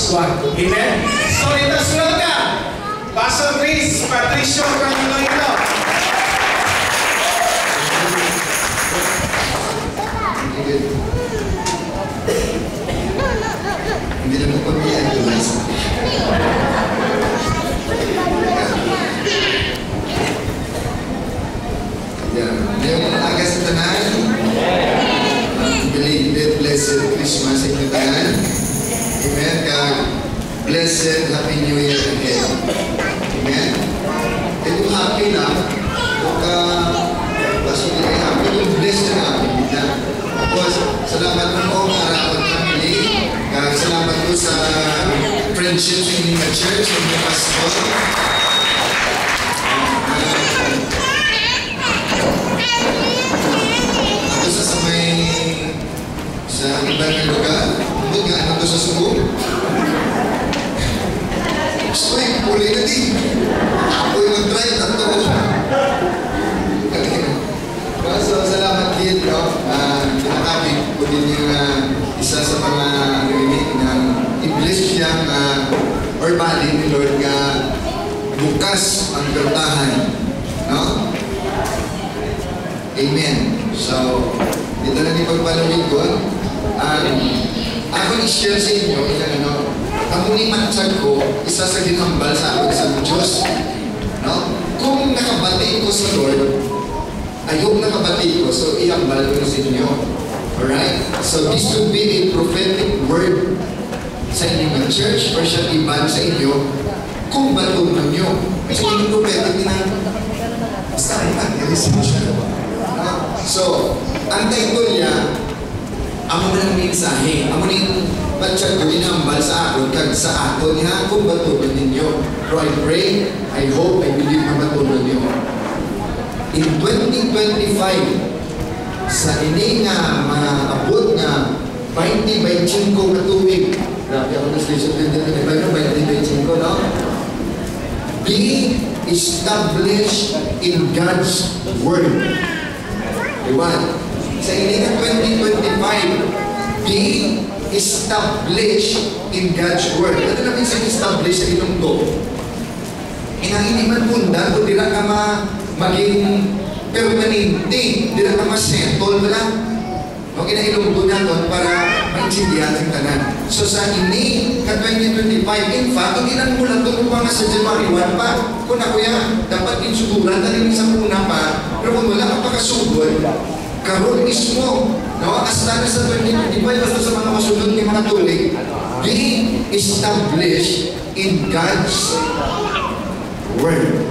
Pascua. Amen? So let us welcome Pastor Chris Patricio from Iloilo. Hindi na po pag-i-idolize. Ngayong aga sa tanan, belated blessed Christmas sa inyo tanan. Amen. Blessed Happy New Year again. Amen. Ito happy lang. Baso nila happy. Ito blessed na happy. Tapos, salamat po mga Arapan family. Salamat po sa friendship sa inyong church, sa inyong pastor. Ako sa ibang lugar, hindi nga ano sa Subo. Gusto ko yung puli na din. Ako yung mag-drive na ito. So, salamat din, pinakabig ko din yung isa sa mga i-bless siyang or body ni Lord nga bukas ang pertahan. No? Amen. So, dito na ni pagpalawin ko. Ako ni-share sa inyo, ang muli matchag ko, isa sa ginambal sa akin sa Diyos. No? Kung nakabati ko sa Lord, ayok nakabati ko, so iambal ko na sa inyo. Alright? So this would be a prophetic word sa inyong church or siya iban sa inyo kung batunan nyo. Kasi yung prophetic din ang basta i-receive siya. So, ang title niya, amo na ng mensahe. Amo na yung batsag ko inambal sa akin kag sa ato niya kung batunan ninyo. So I pray, I hope, I believe na batunan nyo. In 2025, sa ini nga mga abot nga 20-25 na tuwig. Grabe ako na station din dito. 20-25, no? Be established in God's Word. Diba? Sa ini nga 2025, be established in God's Word. Ano namin sa establish sa itong to? Hindi man pundan, kung dila ka maging permanente, di na ka ma-settle na lang. Okay na ilunggo natin para maintindihan ang tanan. So sa ini, ka 2025, in fact, hindi lang mula doon pa nga sa January 1 pa. Kung ako yan, dapat insuguran na rin sa una pa, pero kung wala ka pa kasugod, karoon mismo, no? Hasta na sa 2025, basta sa mga masunod ni mga tulig, be established in God's Word.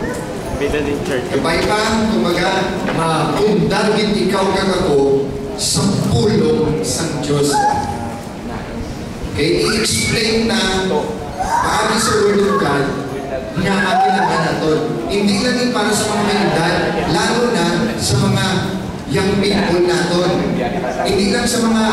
Kapay pa, kumaga, mapundagin ikaw kang ako sa pulong sa Diyos. Okay, i-explain na paano sa Word of God nga atin ang natin. Hindi lang din para sa mga edad, lalo na sa mga young people natin. Hindi lang sa mga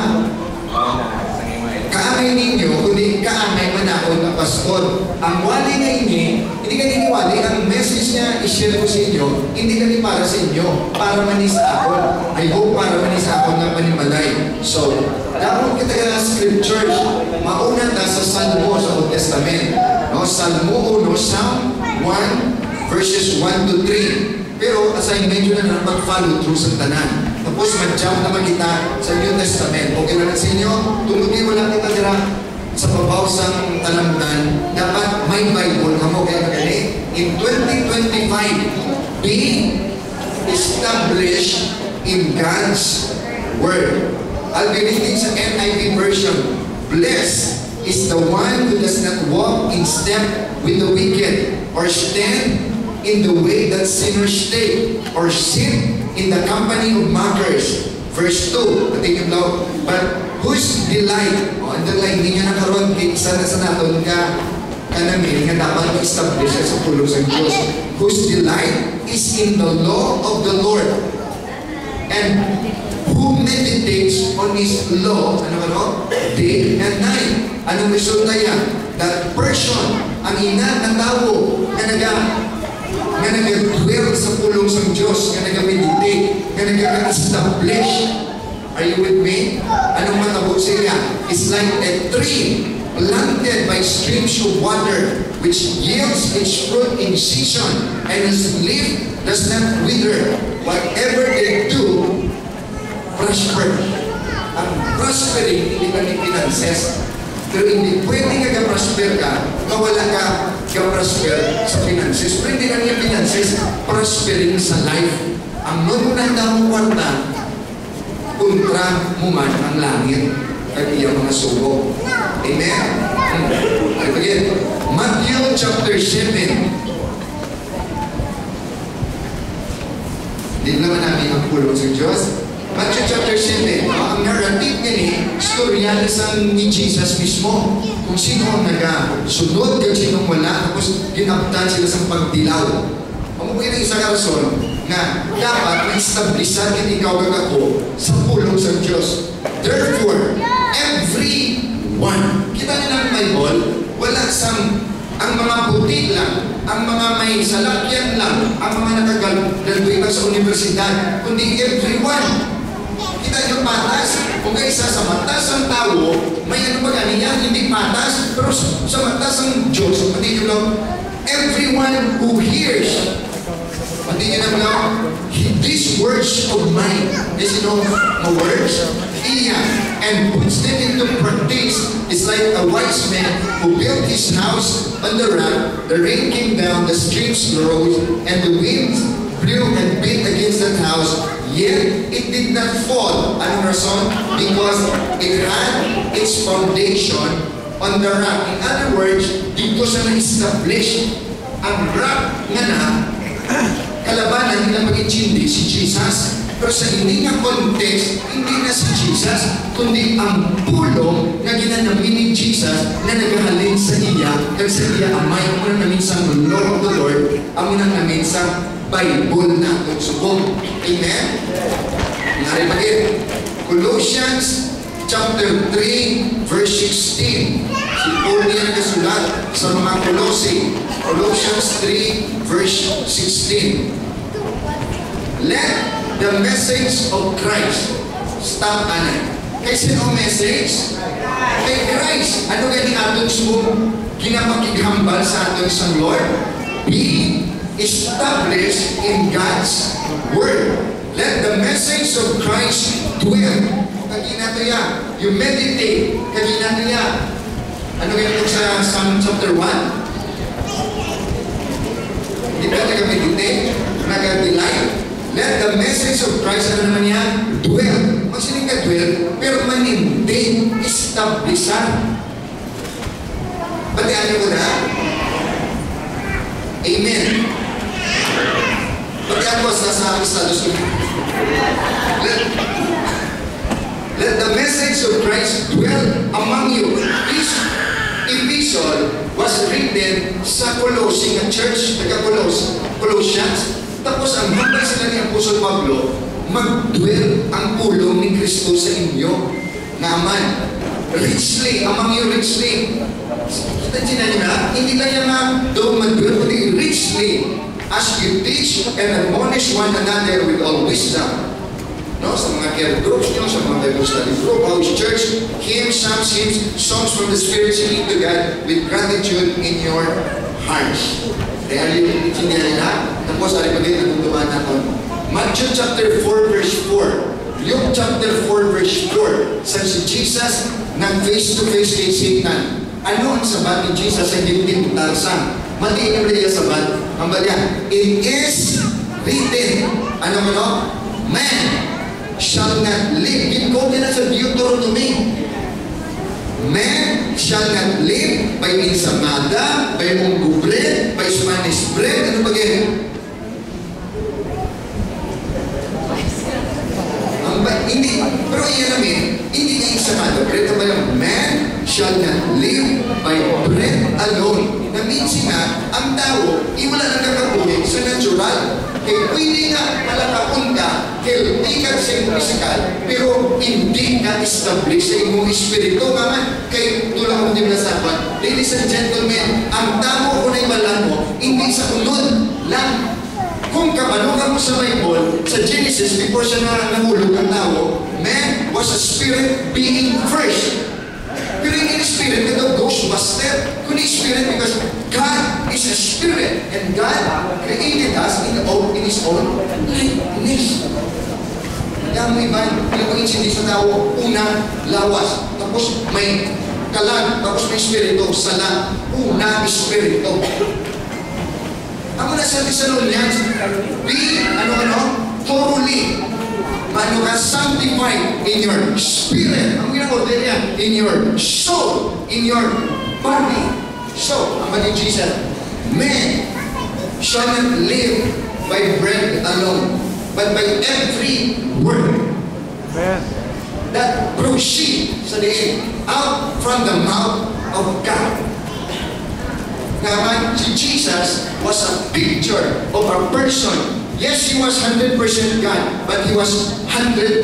kaamay ninyo, kundi kaamay manakon na pastor. Ang wali nga ini, hindi ka niniwali, ang message niya i-share ko sa inyo, hindi ka para sa inyo, para manis ako. I hope para manis ako ng panimalay. So, dapat kita ka scriptures, mauna ta sa Salmo sa Old Testament. No? Salmo 1, Psalm 1, verses 1 to 3. Pero assignment yun na mag-follow through sa tanan. Tapos mag-jump naman kita sa New Testament. Okay na lang sa inyo? Tumutin mo lang kita dira sa pabawsang talamdan. Dapat may Bible ka mo. Kaya magani. In 2025, be established in God's Word. I'll be reading sa NIV version. Blessed is the one who does not walk in step with the wicked or stand in the way that sinners take or sit in the company of mockers. Verse 2, patingin daw, but whose delight, underline ninyo na karon, isa na sa natin ka kanami, nga dapat ma-establish sa pulong sa Diyos. Whose delight is in the law of the Lord, and who meditates on His law, day and night. Anong resulta yan? That person, ang ina ng tao, nga nag-dwell sa pulong sa Diyos, nga nag-meditate, nga nag-establish. Are you with me? Anong matabot siya? It's like a tree planted by streams of water, which yields its fruit in season, and its leaf does not wither. Whatever they do, prosper. Ang prospering, hindi kami finances. Pero hindi pwede ka-prosper ka, mawala ka ka-prosper sa finances. Pero hindi lang yung finances, prospering sa life. Ang manunan na mong kwarta, kontra mo man ang langit at iyang mga subo. Amen? Again, Matthew chapter 7. Hindi naman namin ang pulong sa Diyos. Matthew chapter 7, ang narrative niya storyalis ni Jesus mismo. Kung sino ang nagasunod, kung sino ang wala, tapos ginabtan sila sa pagdilaw. Ang mga isang rason na dapat ma-establisan kung ikaw at ako sa pulong sa Diyos. Therefore, everyone, kita nila ang Bible, wala sang ang mga buti lang, ang mga may salakyan lang, ang mga nakagraduate sa universidad, kundi everyone. Kita yung patas, kung isa sa matas ang tao, may ano ba ganyan, hindi patas, pero sa matas ang Diyos, pati yung everyone who hears, pati yun lang, these words of mine, is my words, and puts them into practice. It's like a wise man who built his house on the rock. The rain came down, the streams rose, and the winds blew and beat against that house. Yet it did not fall. Anong rason? Because it had its foundation on the rock. In other words, dito siya na-establish. Ang rock nga na, kalabanan nila mag-intindi si Jesus. Pero sa hindi nga context, hindi na si Jesus, kundi ang pulong na ginanamin ni Jesus na naghahalin sa iya, kasi sa iya amay, ang unang namin sa Lord of the Lord, ang unang namin sa Bible na itong subong. Amen? Naripagin, Colossians chapter 3, verse 16. Si Paul niya nagkasulat sa mga Colossi. Colossians 3, verse 16. Let the message of Christ stop anan. Kay sino message? Kay Christ. Ano ganing atong subong ginapakighambal sa atong isang Lord? Be established in God's Word. Let the message of Christ dwell. Kaginato ya. You meditate. Kaginato ya. Ano ganito sa Psalm chapter 1? Hindi ka nag-meditate? Nag-delight? Let the message of Christ, ano naman yan? Dwell. Magsiling ka dwell, pero manindi, establisan. Pati ano ko na? Amen. Pati ako sa Estados Unidos. Let the message of Christ dwell among you. This epistle was written sa Colossian church, Colossians. Tapos ang hambal sila ni Apostol Pablo, mag-dwell ang pulong ni Kristo sa inyo. Naman, richly, among you richly. Kita nila, hindi lang yan doon mag-dwell, kundi richly, as you teach and admonish one another with all wisdom. No, sa mga care groups nyo, sa mga Bible study group, house church, hymns, songs from the Spirit, singing to God with gratitude in your hearts. Kaya hindi nila, tapos ari pagay natutuwa natin. Matthew chapter 4 verse 4. Luke chapter 4 verse 4. Sa si Jesus nag face to face kay Satan. Ano ang sabat ni Jesus sa hindi utarsan? Mati ang liya sabat. Ang bagay, it is written. Ano mo no? Man shall not live. Ginko nila sa Deuteronomy. Man shall not live by ensamada, by munggo bread, by Spanish bread. Ano ba ganyan? Hindi. Pero iyan namin, hindi nga ensamada bread. Ano ba yung man shall not live by bread alone. Naminsin nga, ang tao, iwala na kakabuhin sa natural. Kaya pwede nga malakapon ka, healthy ka sa iyong physical, pero hindi ka establish sa iyong espiritu. Naman, kaya tulad mo din nasabat, ladies and gentlemen, ang tao kung naibalan mo, hindi sa unod lang. Kung kapanukan mo sa Bible, sa Genesis, before siya nahulog ang tao, man was a spirit being first. Pero hindi Holy Spirit is the Ghostbuster. Holy Spirit because God is a spirit and God created us in His own likeness. Kaya mo iba, pinapag-insindi sa tao, una, lawas. Tapos may kalag, tapos may spirito, sala. Una, spirito. Ako na sa Thessalonians, be, thoroughly, sanctified in your spirit. Ang ginag-order yan, in your soul, in your body. So, ang mali Jesus, man shall not live by bread alone, but by every word that proceed sa diin out from the mouth of God. Naman, si Jesus was a picture of a person. Yes, he was 100% God, but he was 100%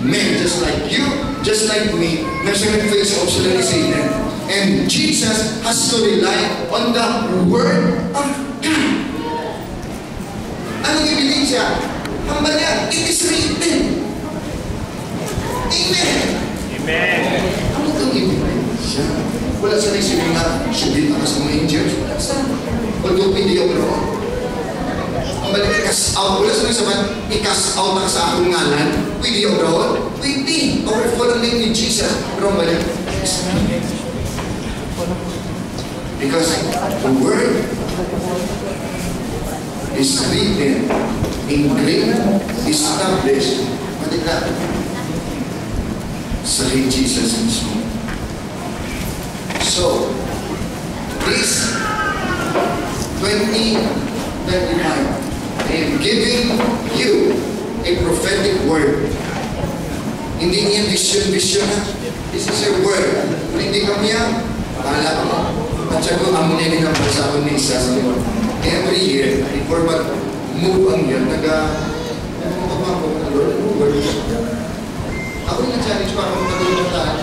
man, just like you, just like me, nasa nag-face of sila ni Satan. And Jesus has to rely on the Word of God. Anong ebidensya? Ang bala, it is written. Amen. Amen. Ano itong ebidensya? Wala sa naisipin na subit ako sa mga angels. Although hindi ako na. Ang bala, i-cast out. Wala sa naisipin, i-cast out na sa akong ngalan. Pwede ako na. Pwede. Powerful ang name ni Jesus. Pero ang bala, because the Word is written, engraved, established, matigla, sa kay Jesus mismo. So, this 2025, I am giving you a prophetic word. Hindi niya vision na. This is a word. Kung hindi kami yan, bahala mo. At saka ang nilin ang pasakon ni isa sa Lord. Every year, before mag-move ang yan, nag-mapapako ng Lord. Ako yung nag-challenge para mag-move ng tahan.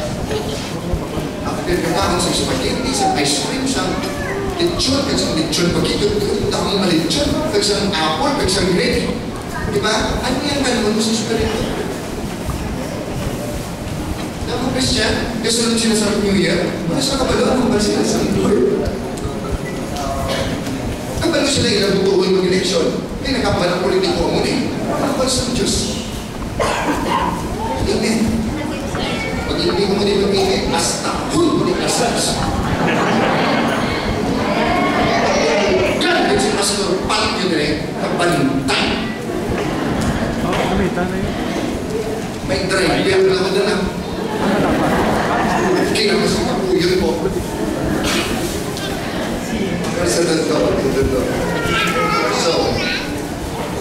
After kakakang sa spaghetti, sa ice cream, sa lechon, kagsang lechon, pagkikot, takong malechon, kagsang apple, kagsang grape. Diba? Ano yan man mo sa spirito? Ako Christian, kasunod sila sa New Year, sa kabalo, ano ba sila sa Lord? Kabalo sila ilang tutuon mag-eleksyon. May nakapalang politiko mo eh. Nakapal sa Diyos. Amen. Pag hindi ko mo din mag-ingay, basta hul mo din kasas. Ganyan si Pastor Pat yun rin, nagbalintay. May driver na ako na lang. Kaya mas kapuyon po. Pero sa totoo. So,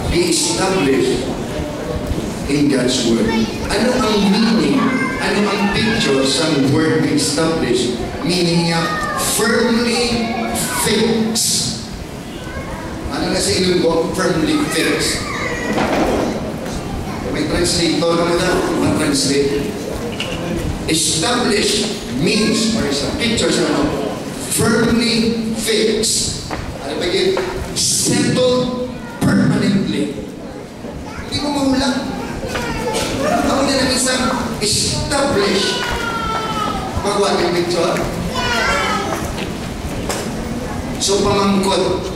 be established in God's Word. Ano ang meaning? Ano ang picture sa word established? Meaning niya, firmly fixed. Ano na sa Ilonggo? Firmly fixed. May translator na na, mag-translate. Established means, or is a picture sa ano, firmly fixed. Ano ba yun? Settled permanently. Hindi mo mahulang. Ako na ng isang established. Magwag yung picture. So, pamangkot.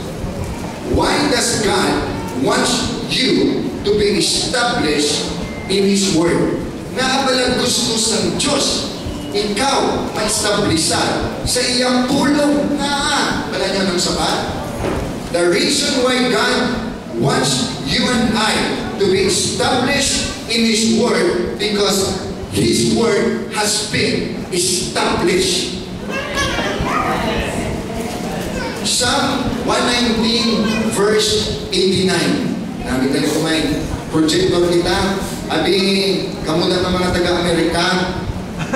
Why does God want you to be established in His Word? Naabalang gusto sa Diyos, ikaw ma-establisan sa iyang pulong na wala niya ng sapat. The reason why God wants you and I to be established in His Word because His Word has been established. Psalm 119 verse 89. Nakita niyo kung may projector kita. Abi, kamu na ng mga taga-Amerika.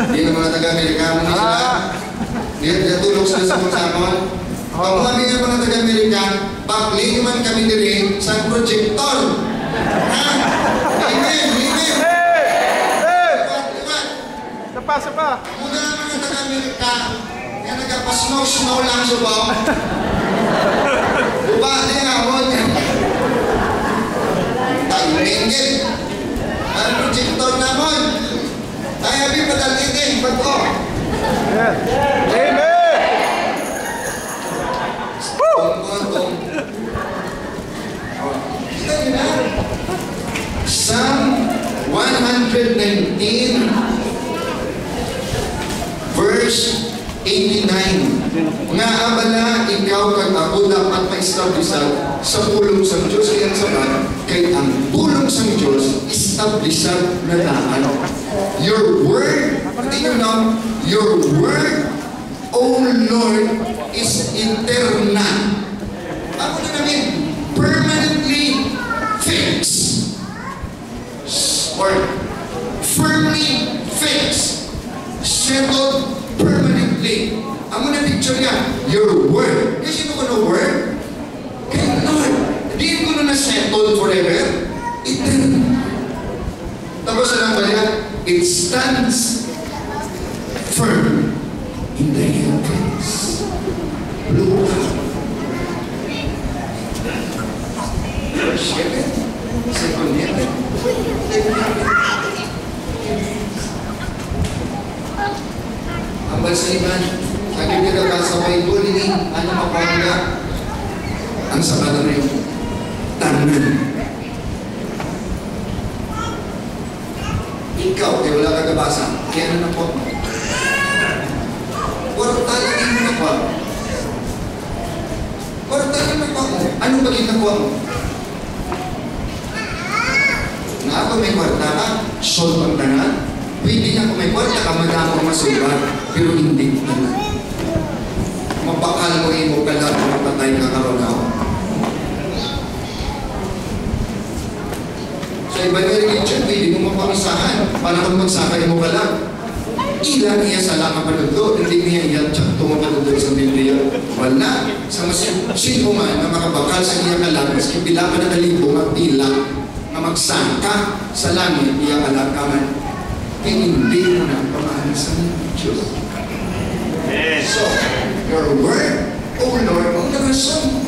Hindi ng mga taga-Amerika. Muna sila. Hindi tulog sila sa konsamon. Kamu kami ng mga taga-Amerika, pakli naman kami diri sa projector. Ha? Amen! Amen! Sapa! Muna ng mga taga-Amerika, kaya nagkapasnow-snow lang siya ba? Upa, di nga mo. Tayo ringgit. Ang projector naman. Tayo abi padalitin. Ba't ko? Psalm 119 verse 89. Nga abala ikaw kag ako dapat ma-establishan sa pulong sa Diyos. Kaya sabat, kay ang pulong sa Diyos, establishan na daan. Your word, you know, your word, O Lord, is eternal. Ako na namin, permanently fixed. Or firmly fixed. Settled permanently. Ang muna picture niya, your word. Kasi sino ko na word? Kaya Lord, hindi ko na settled forever. Eternal. Tapos alam ba niya, it stands firm in the heavens. Blue. First heaven, second heaven, third heaven. Ang bansa iban, sabi nila ka sa Bible ini, ano mapangga? Ang sabalan na yun, tanan. Ikaw, kaya wala ka gabasa, kaya ano na po? Kwartalan mo na pa. Kwartalan mo pa mo. Ano ba ginagawa mo? Nga ako may kwarta ka, solve ang tanan. Pwede nga kung may kwarta ka, madama ka masulat, pero hindi tanan. Mapakal mo mo ka lang, mapatay ka karoon ako. Sa iba nga religion, pwede mo mapamisahan. Para kung magsakay mo ka lang. Ilan niya sa lang kapanundo, hindi niya iyan tumapanundo sa Biblia. Wala. Sa sino man na makabakal sa iya kalang, maski bilang ka na kalibo, magbilang, na magsangka sa langit, iya kalang kaman. Kaya hindi mo na pamahal sa Diyos. So, your word, O Lord, ang narasyon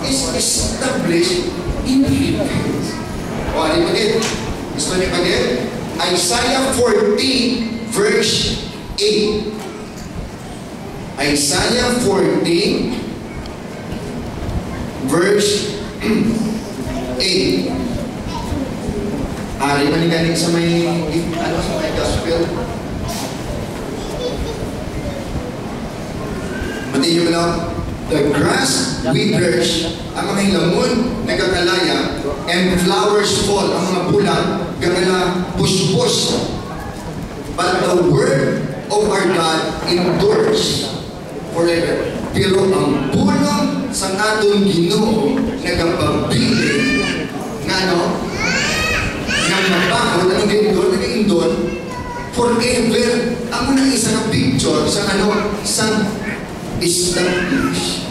is established in heaven. O, ano pa din? Gusto niyo pa din? Isaiah 40 verse 8. Isaiah 40 verse 8. Ari manigaling sa may sa may gospel. Mati yung lang, the grass withers, ang mga hilamon nagakalaya, and flowers fall, ang mga bulan gagala puspos. But the word of our God endures forever. Pero ang pulong sa atong Ginoo nagapabilin nga ano, nga mabakod, anong ginindol, nag-indol forever. Ang unang isa na picture sa ano, sa establish.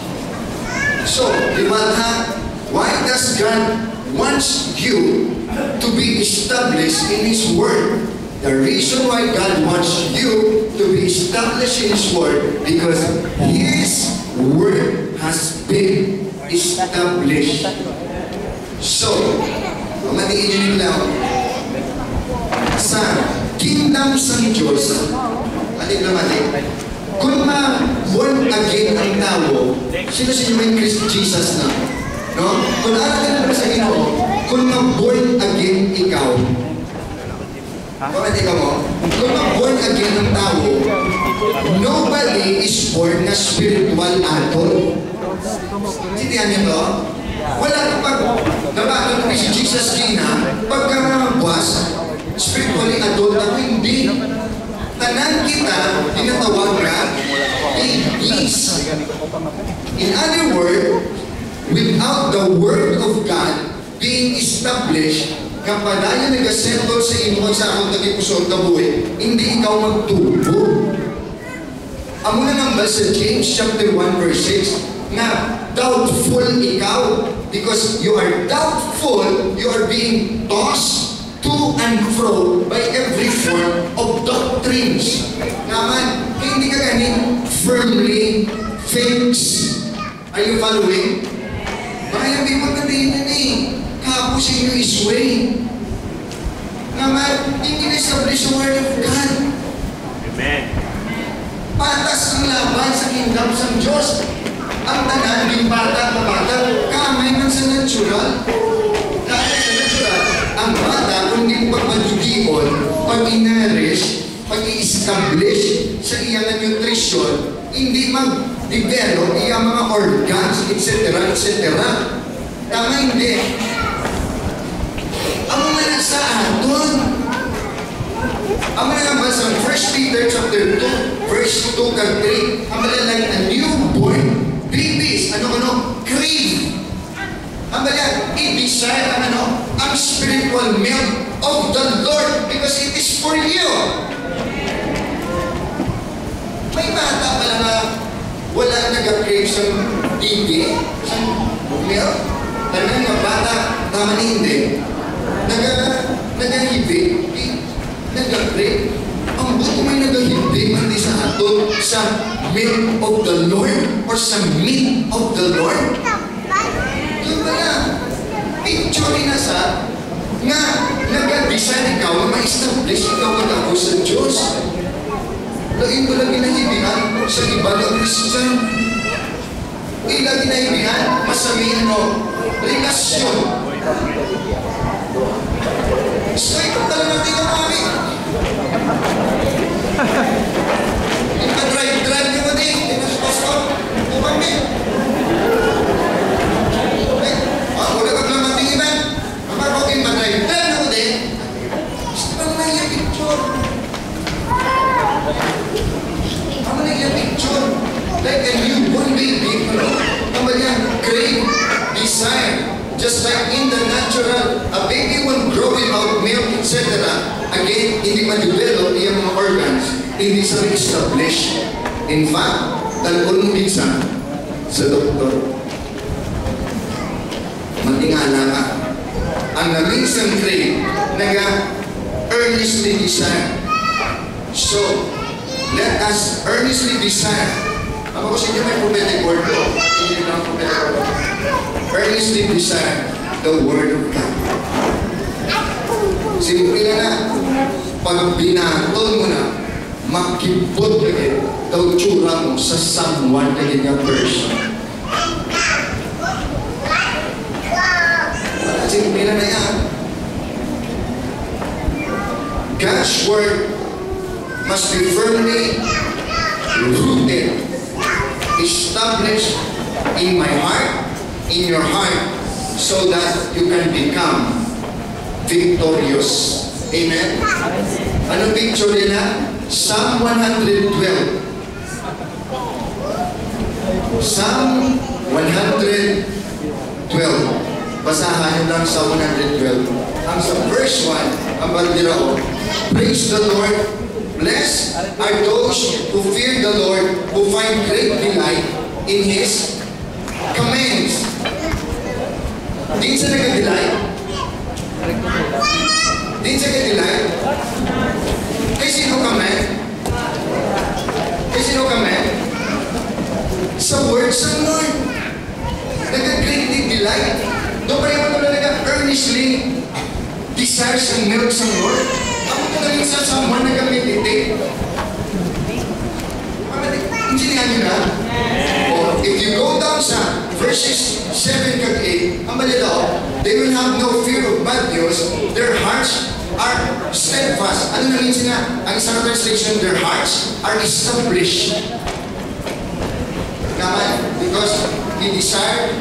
So, di ba ha? Why does God wants you to be established in His Word? The reason why God wants you to be established in His Word, because His Word has been established. So, pamatiin nyo nila sa kingdom sa Diyos, ating naman kung ma-born again ang tao, sino may Christ Jesus na? No? Kung naalala ka sa Ginoo, kung ma-born again ikaw, bakit ikaw mo? Kung ma-born again ang tao, nobody is born na spiritual adult. Sintihan niyo to? Wala kapag nabago na si Jesus Kina, pagka-buwas, spiritually adult ako, hindi. Tanan kita, tinatawag na babies. In other words, without the Word of God being established, kapag tayo nag-assemble sa inuman sa akong tagipusong kabuhi, hindi ikaw magtubo. Amo na nambal sa James chapter 1 verse 6, na doubtful ikaw, because you are doubtful, you are being tossed to and fro by every form of doctrines. Naman, hindi ka ganin firmly fixed. Are you following? Kaya may magkatinan eh. Kapos in His way. Naman, hindi na-establish the Word of God. Amen. tanggap sa Diyos. Ang tanan, yung bata, kaamay man sa natural. Kaamay sa natural. Ang bata, kung hindi mo pagmatudion, pag-inarish, pag-i-establish sa iyang nutrition, hindi mag-develop iyang mga organs, etc. Tama hindi. Ang mga sa aton, ang mga naman sa 1 Peter chapter 2, verse 2 kag 3, ang malalang na newborn babies, crave. Ang malalang, i-desire ang spiritual milk of the Lord because it is for you. May bata pala na wala nag-crave sa baby, sa milk. Talagang mga bata, tama hindi. Nag-hibig, nag-crave. Ang buto may nag-hibig, hindi sa ato, sa milk of the Lord or sa meat of the Lord. Doon pala, picture na sa nga nag-design ikaw na ma-establish ikaw ang ako sa Diyos. Laging ko lang ginahibihan sa iba ng Christian. Ilang ginahibihan, masabihin mo, relasyon. So, ikaw talaga natin ang kami. Ipa-drive ka mo din. Tinaspaskot. Umami. Wala ka lang matinginan. Kapag ipa-drive ka mo din. Gusto ka naman yung picture. Ano na yung picture? Like a newborn baby, naman yan, crave, desire. Just like in the natural, a baby will grow without milk, etc. Again, hindi ma-develop yung mga organs, hindi sa establish. In fact, talon mo minsan sa doktor, matingala ka. Ang naminsang crave, earnestly desire. So, let us earnestly desire. Ako kasi hindi may prophetic word ko. Hindi lang prophetic word. Earnestly desire the Word of God. Simple na, pag binatol mo na, makibot lagi daw tsura mo sa someone na ganyan person. Simple na yan. God's Word must be firmly rooted, established in my heart, in your heart, so that you can become victorious. Amen? Anong picture nila? Psalm 112. Psalm 112. Basahan nyo lang sa 112. Ang sa verse 1, ang bandira, praise the Lord. Blessed are those who fear the Lord, who find great delight in His commands. Din sa nag-delight? Din sa nag-delight? Kay sino command? Kay sino command? Sa words ng Lord. Nag-great delight. Doon pa rin mo nag-earnestly desire sa milk sa Lord. Ako ito na minsan sa mga nag-meditate. Intindihan nyo na? If you go down sa verses 7 kag 8, ang balita, they will have no fear of bad news. Their hearts are steadfast. Ano na means na? Ang isang translation, their hearts are established. Naman, because he desired,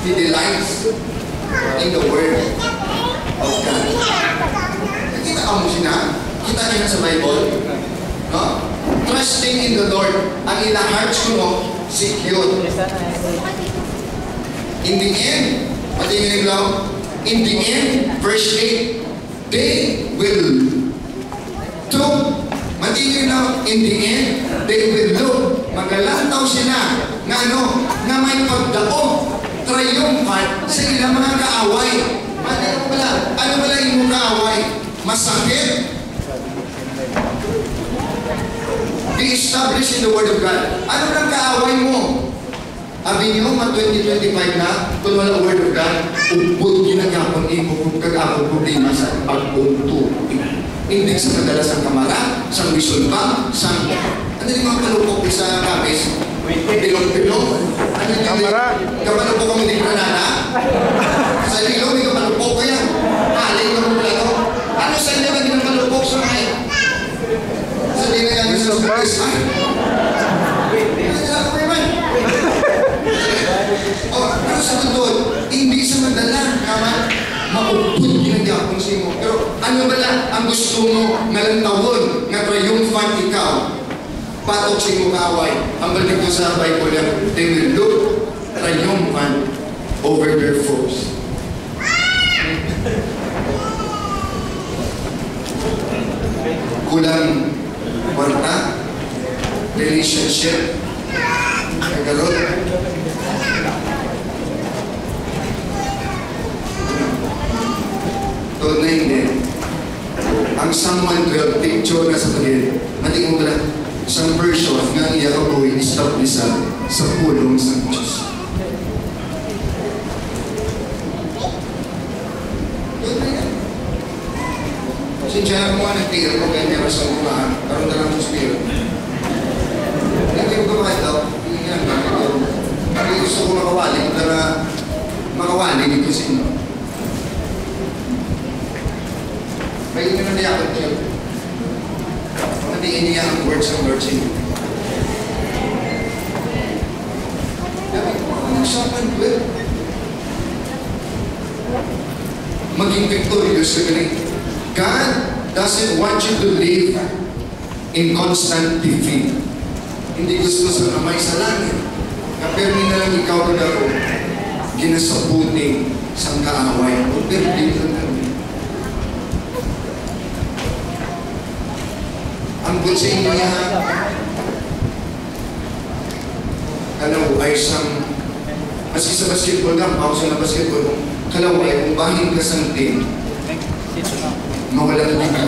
he delights in the Word of God. Nakita ka mo siya? Kita niyo na sa Bible? No? Trusting in the Lord, ang ilang hearts ko mo, secure. In the end, patingin lang, in the end, verse 8, they will look, matingin lang, in the end, they will look, magalantaw sila, nga nga may pagdaog, triumphant sa ilang mga kaaway. Ano pala yung kaaway? Masakit. Be established in the Word of God. Ano lang kaaway mo? Abi niyo, 2025 na, kung wala Word of God, ubod ginagapon kung kag-apon problema sa pag-unto. Hindi sa madalas ang kamara, sa wisol pa, sa... Ano yung mga palupok sa kapis? Bilog-bilog? Ano yun? Kamalupok ang hindi granada? Sa ilong, may kamalupok ko yan. Aling ko ng plato. Ano sa inyo naging kamalupok sa mga? Sabi na yan sa Christ, ha? Pero sa totoo, hindi sa madala, kaman, maupod ginagapon sa imo. Pero ano ba lang ang gusto mo ngalang tawon, nga triumphant ikaw, patok sa imo kaaway. Ang balik ko sa Bible, they will look triumphant over their foes. Kulang kwarta, relationship, kagarot. Doon na hindi. Ang Psalm 112, picture na sa pagin, mating mo pala, isang version nga niya ako i-establish sa pulong sa Diyos. Doon na yan. Sinsya na kung nagtigil ko kaya niya sa umahan, karoon na lang sa spirit. Hindi ko gawin daw, hindi yan, hindi gusto ko makawali, para makawali dito sa inyo. May ino na niyakot niyo. Matiin niya ang words ng Lord sa inyo. Dami ko ang nagsapan ko eh. Maging victorious ka galing. God doesn't want you to live in constant defeat. Hindi gusto sa kamay sa langit. Kapirmi na lang ikaw na ako, ginasabuting sa kaaway. O perdi na lang. Ang bunsing niya, kalaw ay isang, maski sa basketball ka, pausa na basketball, kalaw ay kung bahin ka sa team, mawala na din ka.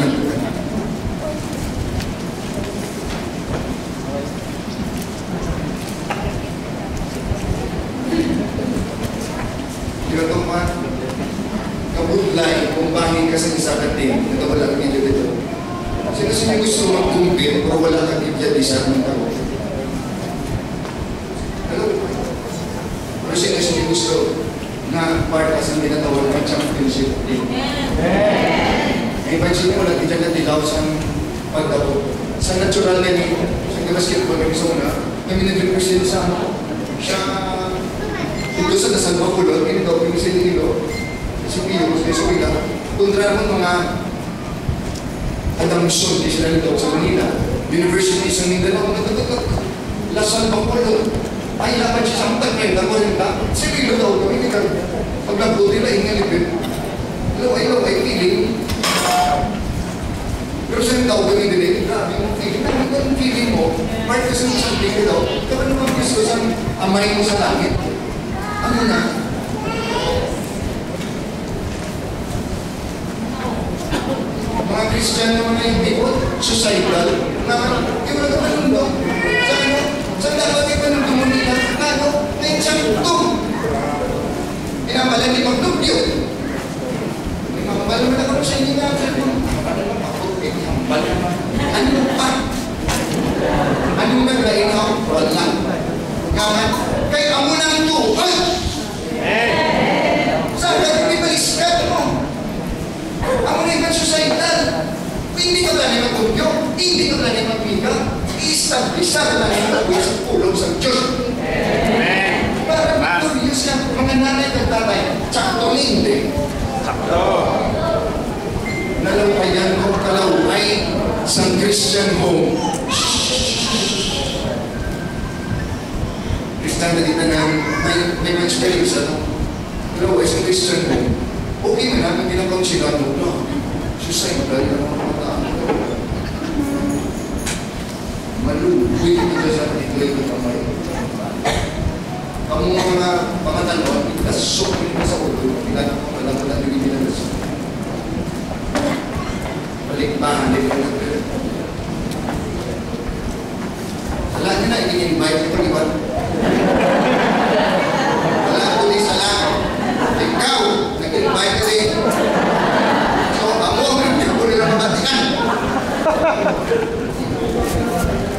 Ito pa, kabudlay, kung bahin ka sa isa ka team, ito wala ka dito dito. Sino gusto mag-compete pero wala kang ibigay isa ng tao? Hello? Pero sino gusto na part ka sa minatawag ng championship team? Imagine mo lang, hindi ka dilaw sa pagdapo. Sa natural na niyo, sa basketball kami sa una, kami nag-represent sa ano, siya, ito sa San Bacolod, hindi daw, pinag sa Nilo, si Pio, sa Eskwila, kontra mo mga Adamson, di sila nito sa Manila, University sa Mindanao, San Bacolod, ay laban siya sa Mutagay, nagwarin ka, si Pio daw, hindi ka, pag nagbuti na ingalipin, laway, feeling. Pero sa'yo daw, gawin din, grabe yung feeling. Ang feeling mo, part kasi mo sa feeling daw, kapag naman gusto sa amay mo sa langit, ano na? Mga Kristiyano mga hindi po, societal, na hindi mo nagkakalun doon. Saan dapat yung kanong dumunila? Ano? May tiyangtong. Pinamalan ni Magdubyo. May mamabala mo na kung siya hindi nga. Ano pa? Anong naglainaw? Wala. Kaman, kaya amo nang tuhan. Saan ka hindi baliskat mo? Amo na yung societal. Hindi ka lang magtugyo. Hindi ka lang magpika. I-establish ka lang yung tawid sa pulong sa Diyos. Para victorious ka. Mga nanay at tatay, sakto hindi. Sakto. Nalawayan ko kalaway sa Christian home. Christian na dito na may experience ano? Kalaway sa Christian home. Okay man namin ginakonsila mo. No? Suicide dahil ang mga tao. Malubuy ito sa ito'y kamay. Ang mga pangatalon, itasok nito sa ulo. Ilan ang pala yung ginagawa. Balikbahan din ang nagpira. Wala nyo na, i-invite ito iba. Wala ko di sala. Ikaw, nag-invite ka din. So, amo ang hindi ko nila mabatikan.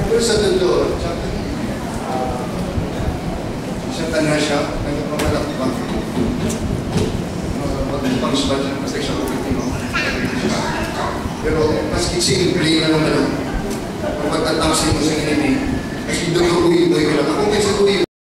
Pero sa totoo, nagtana siya, nagpamalakpak. Pang-spot siya, kasi siya kupitino. Pero maski simple na naman, pagkatapos mo sa inibig, maski doon ko uwi-uwi ko lang. Ako kasi uwi